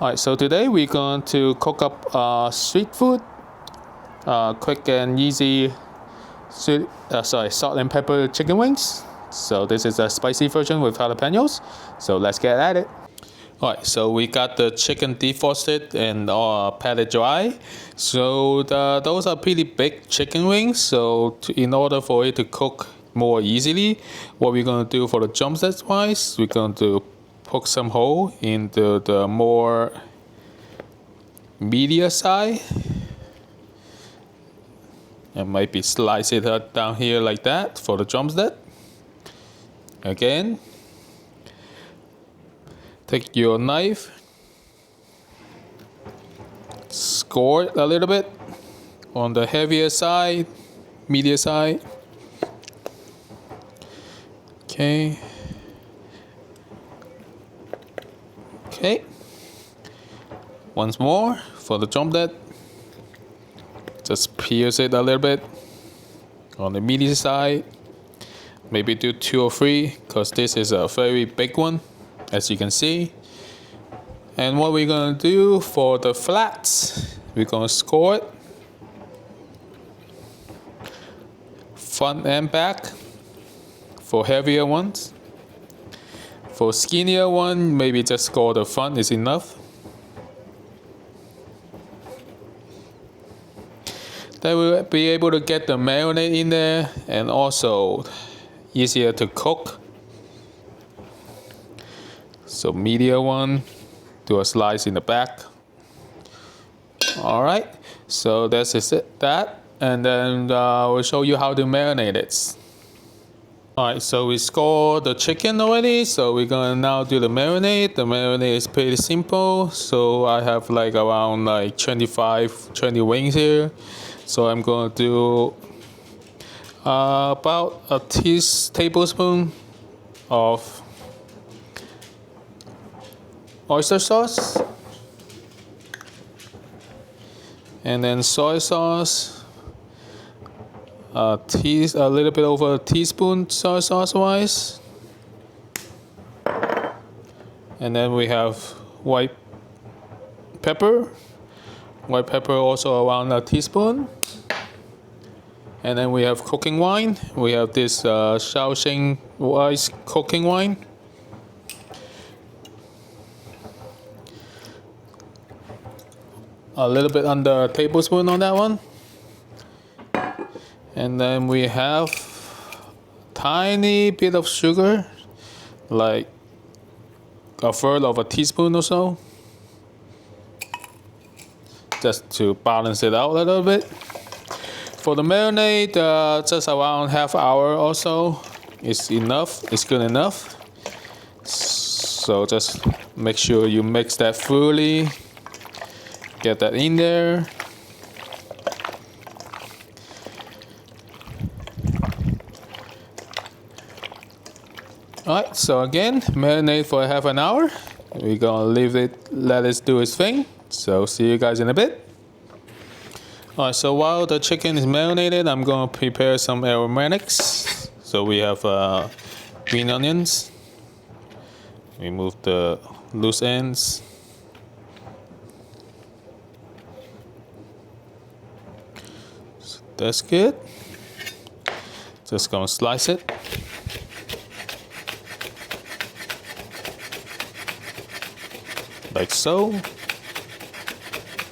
Alright, so today we're going to cook up street food, quick and easy salt and pepper chicken wings. So this is a spicy version with jalapenos. So let's get at it. Alright, so we got the chicken defrosted and patted dry. So those are pretty big chicken wings. So in order for it to cook more easily, what we're going to do for the drumsticks wise, we're going to poke some hole into the more media side, and maybe slice it up down here like that for the drumstick. Again, take your knife, score it a little bit on the heavier side, media side. Okay. Once more for the drumstick. Just pierce it a little bit on the media side. Maybe do 2 or 3 because this is a very big one, as you can see. And what we're gonna do for the flats, we're gonna score it front and back for heavier ones. For skinnier one, maybe just score the front is enough. Then we'll be able to get the marinade in there and also easier to cook. So medium one, do a slice in the back. Alright, so that's it, that. And then we'll show you how to marinate it. Alright, so we scored the chicken already, so we're gonna now do the marinade. The marinade is pretty simple. So I have like around like 20 wings here. So I'm gonna do about a tablespoon of oyster sauce, and then soy sauce, a little bit over a teaspoon soy sauce wise, and then we have white pepper also around a teaspoon, and then we have cooking wine. We have this Shaoxing rice cooking wine. A little bit under a tablespoon on that one. And then we have tiny bit of sugar, like a third of a teaspoon or so, just to balance it out a little bit. For the marinade, just around half hour or so is enough. It's good enough. So just make sure you mix that thoroughly. Get that in there. Alright, so again, marinate for half an hour. We're gonna let it do its thing. So see you guys in a bit. Alright, so while the chicken is marinated, I'm gonna prepare some aromatics. So we have green onions. Remove the loose ends. So that's good. Just gonna slice it. Like so.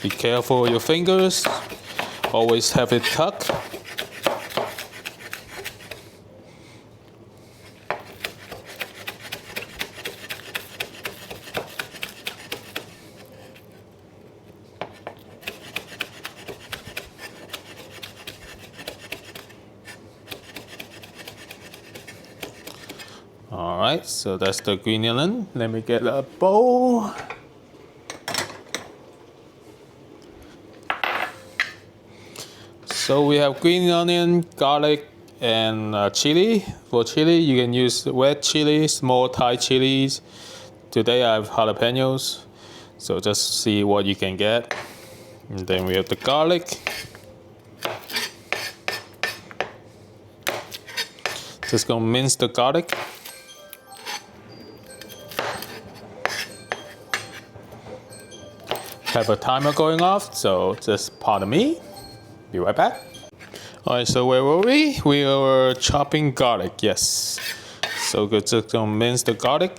Be careful with your fingers. Always have it tucked. Alright, so that's the green onion. Let me get a bowl. So we have green onion, garlic, and chili. For chili, you can use red chili, small Thai chilies. Today I have jalapenos, so just see what you can get. And then we have the garlic. Just gonna mince the garlic. have a timer going off, so just pardon me. Be right back. Alright, so where were we? We were chopping garlic, yes. So we're just gonna mince the garlic.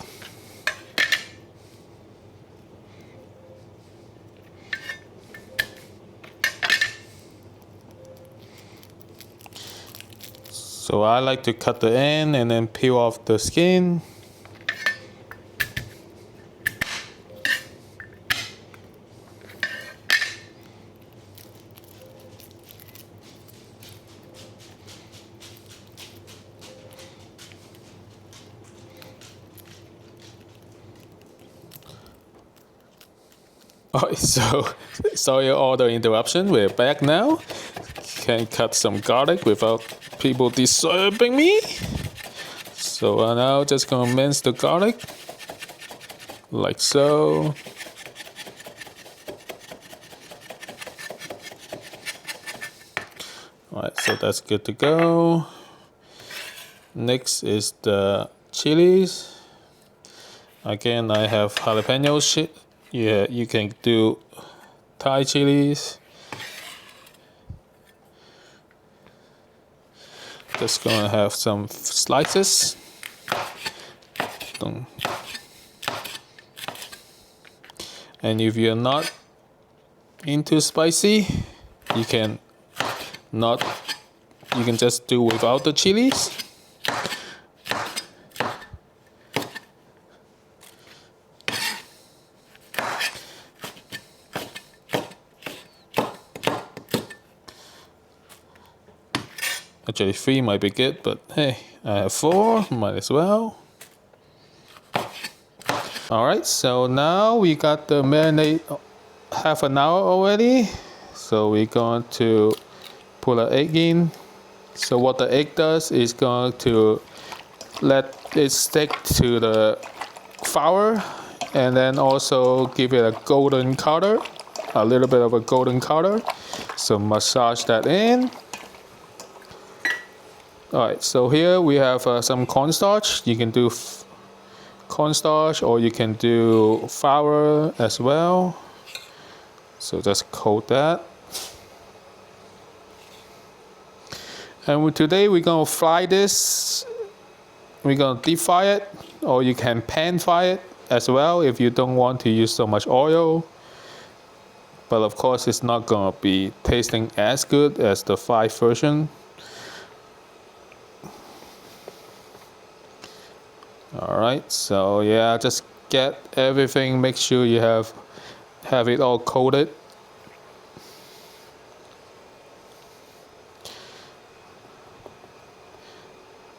So I like to cut the end and then peel off the skin. Alright, so sorry all the interruption. We're back now. Can cut some garlic without people disturbing me. So I'm now just gonna mince the garlic like so. Alright, so that's good to go. Next is the chilies. Again, I have jalapeno. Yeah, you can do Thai chilies. Just gonna have some slices. And if you're not into spicy, you can just do without the chilies. Actually 3 might be good, but hey, I have 4, might as well. Alright, so now we got the marinade half an hour already. So we're going to put an egg in. So what the egg does is going to let it stick to the flour and then also give it a golden color, a little bit of a golden color. So massage that in. Alright, so here we have some cornstarch. You can do cornstarch or you can do flour as well. So just coat that. And today we're gonna fry this. We're gonna deep fry it, or you can pan fry it as well if you don't want to use so much oil. But of course it's not gonna be tasting as good as the fried version. Alright, so yeah, just get everything, make sure you have it all coated.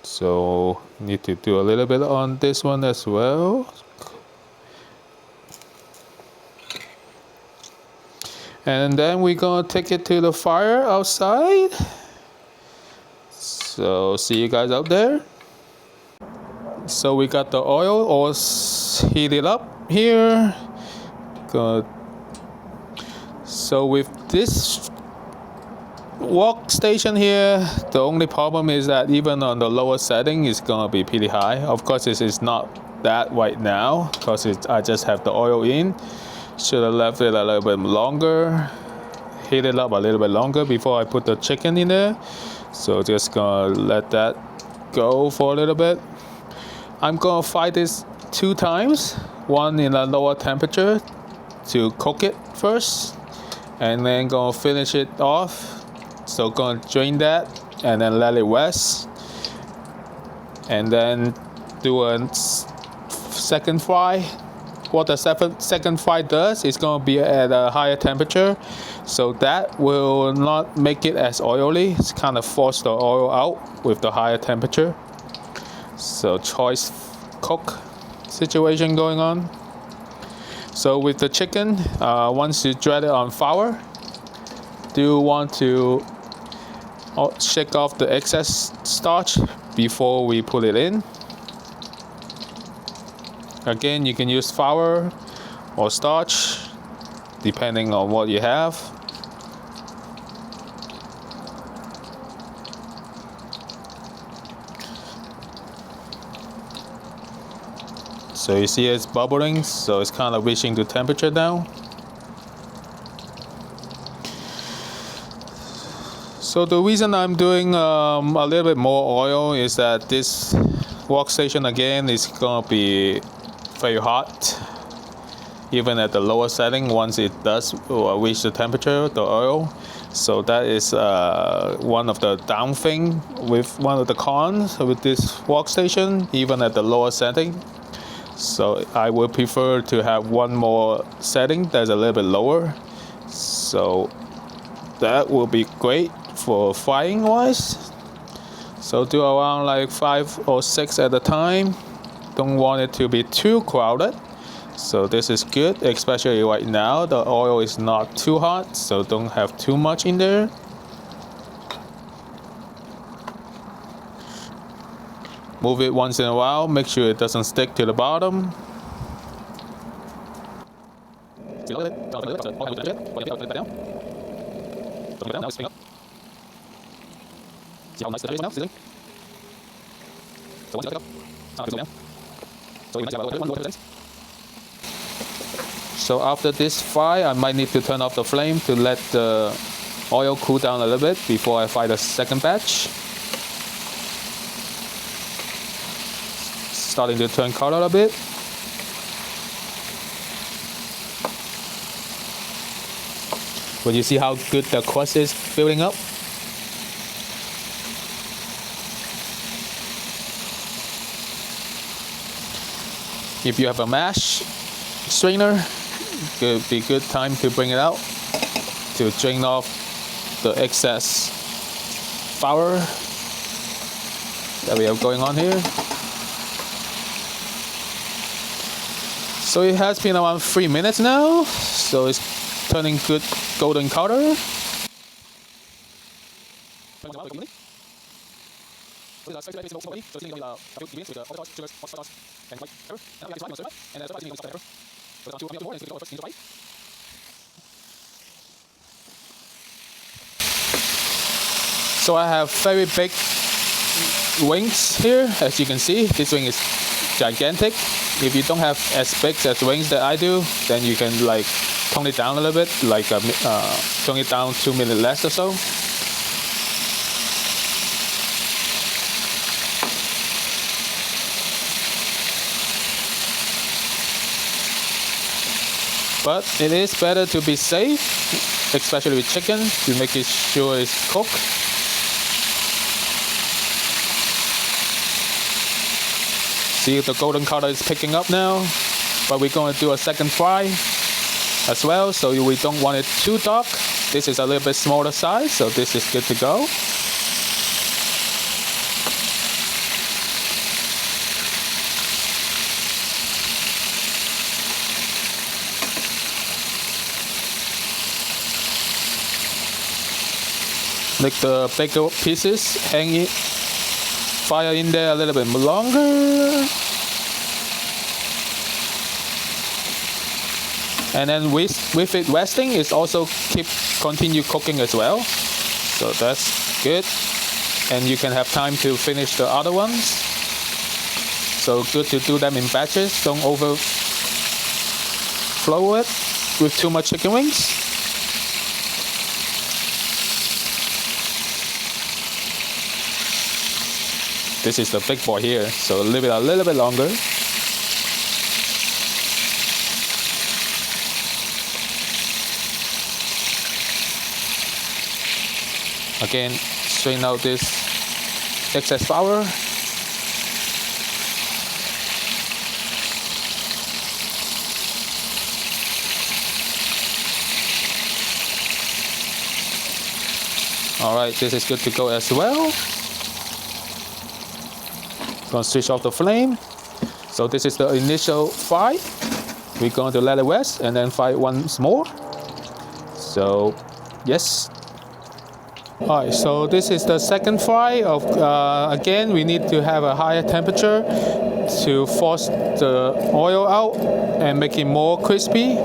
So need to do a little bit on this one as well. And then we're gonna take it to the fire outside. So see you guys out there. So we got the oil all heated up here. Good. So with this wok station here, the only problem is that even on the lower setting, it's gonna be pretty high. Of course, this is not that right now because I just have the oil in. Should have left it a little bit longer, heat it up a little bit longer before I put the chicken in there. So just gonna let that go for a little bit. I'm gonna fry this 2 times, one in a lower temperature to cook it first, and then gonna finish it off. So gonna drain that and then let it rest, and then do a second fry. What the second fry does is gonna be at a higher temperature, so that will not make it as oily. It's kind of force the oil out with the higher temperature. So choice cook situation going on. So with the chicken, once you dry it on flour, do want to shake off the excess starch before we put it in. Again, you can use flour or starch depending on what you have. So you see it's bubbling, so it's kind of reaching the temperature now. So the reason I'm doing a little bit more oil is that this workstation again is gonna be very hot, even at the lower setting. Once it does reach the temperature, the oil. So that is one of the down thing with one of the cons with this workstation, even at the lower setting. So I would prefer to have one more setting that's a little bit lower. So that will be great for frying wise. So do around like 5 or 6 at a time. Don't want it to be too crowded. So this is good, especially right now the oil is not too hot, so don't have too much in there. Move it once in a while, make sure it doesn't stick to the bottom. See how nice the fish is now, sizzling? So once you let it go, it's down. So you can see so after this fry, I might need to turn off the flame to let the oil cool down a little bit before I fry the second batch. Starting to turn color a bit. But you see how good the crust is building up? If you have a mash strainer, it would be a good time to bring it out to drain off the excess flour that we have going on here. So it has been around 3 minutes now, so it's turning good golden color. So I have very big wings here, as you can see. This wing is gigantic. If you don't have as big as wings that I do, then you can like tone it down a little bit, like tone it down 2 minutes less or so. But it is better to be safe, especially with chicken, to make sure it's cooked. See, the golden color is picking up now, but we're going to do a second fry as well, so we don't want it too dark. This is a little bit smaller size, so this is good to go. Make the bigger pieces hanging, fire in there a little bit longer. And then with it resting, it's also continue cooking as well. So that's good. And you can have time to finish the other ones. So good to do them in batches. Don't overflow it with too much chicken wings. This is the big boy here, so leave it a little bit longer. Again, strain out this excess flour. All right, this is good to go as well. Going to switch off the flame. So this is the initial fry. We're going to let it rest and then fry it once more. So yes. Alright, so this is the second fry of again we need to have a higher temperature to force the oil out and make it more crispy.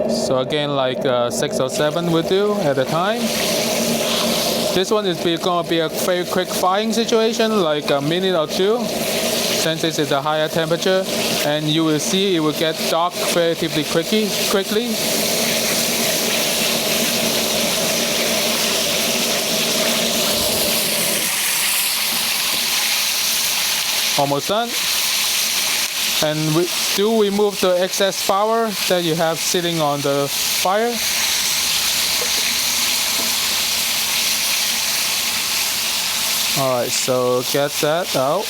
So again, like 6 or 7 will do at a time. This one is going to be a very quick frying situation, like a minute or 2, since this is a higher temperature, and you will see it will get dark relatively quickly. Almost done. And do remove the excess flour that you have sitting on the fire. Alright, so get that out.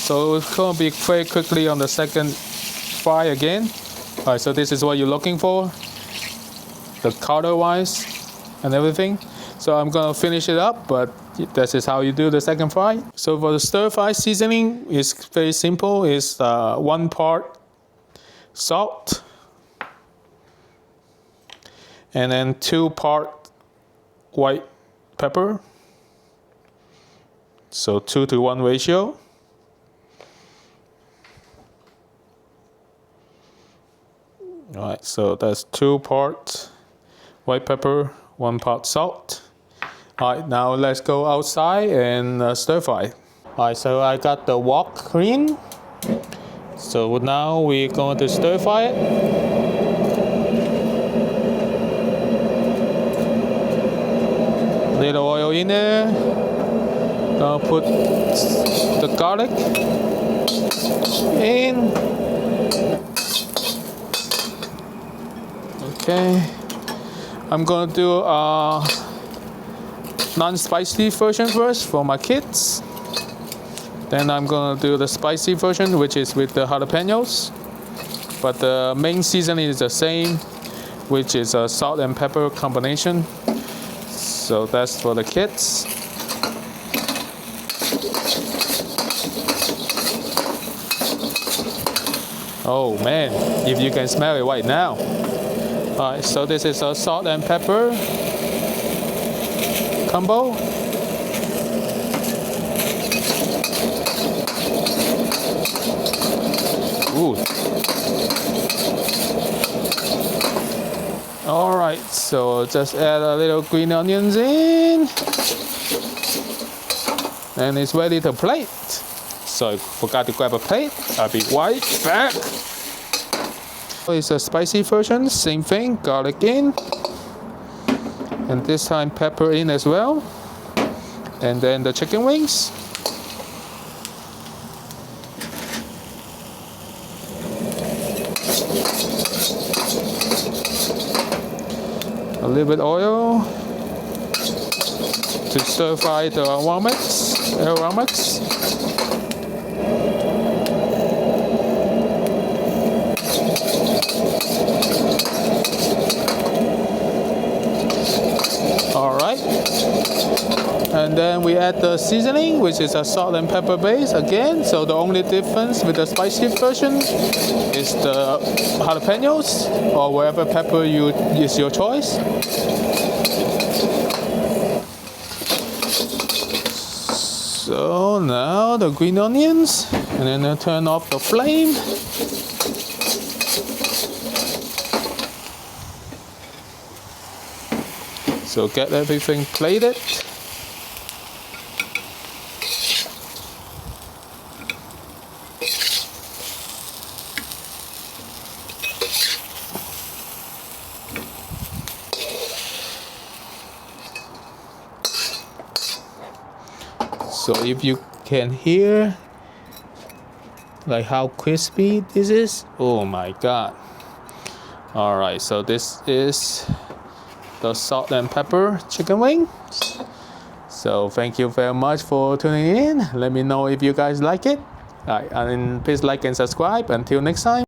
So it's going to be very quickly on the second fry again. Alright, so this is what you're looking for, the color wise and everything. So I'm going to finish it up, but this is how you do the second fry. So for the stir fry seasoning, it's very simple. It's 1 part salt, and then 2 part white pepper. So 2-to-1 ratio. Alright, so that's 2 parts white pepper, 1 part salt. Alright, now let's go outside and stir fry. Alright, so I got the wok clean. So now we're going to stir fry it. Little oil in there. Gonna put the garlic in. Okay, I'm gonna do a non-spicy version first for my kids. Then I'm gonna do the spicy version, which is with the jalapenos. But the main seasoning is the same, which is a salt and pepper combination. So that's for the kids. Oh man, if you can smell it right now. Alright, so this is a salt and pepper combo. Ooh. Alright, so just add a little green onions in. And it's ready to plate. So I forgot to grab a plate. I'll be right back. It's a spicy version, same thing, garlic in. And this time pepper in as well. And then the chicken wings. A little bit oil to stir fry the aromatics. Alright, and then we add the seasoning, which is a salt and pepper base again. So the only difference with the spicy version is the jalapenos, or whatever pepper is your choice. So now the green onions, and then I turn off the flame. So get everything plated. So if you can hear like how crispy this is, oh my god. Alright, so this is the salt and pepper chicken wing. So thank you very much for tuning in. Let me know if you guys like it. Alright, and please like and subscribe. Until next time.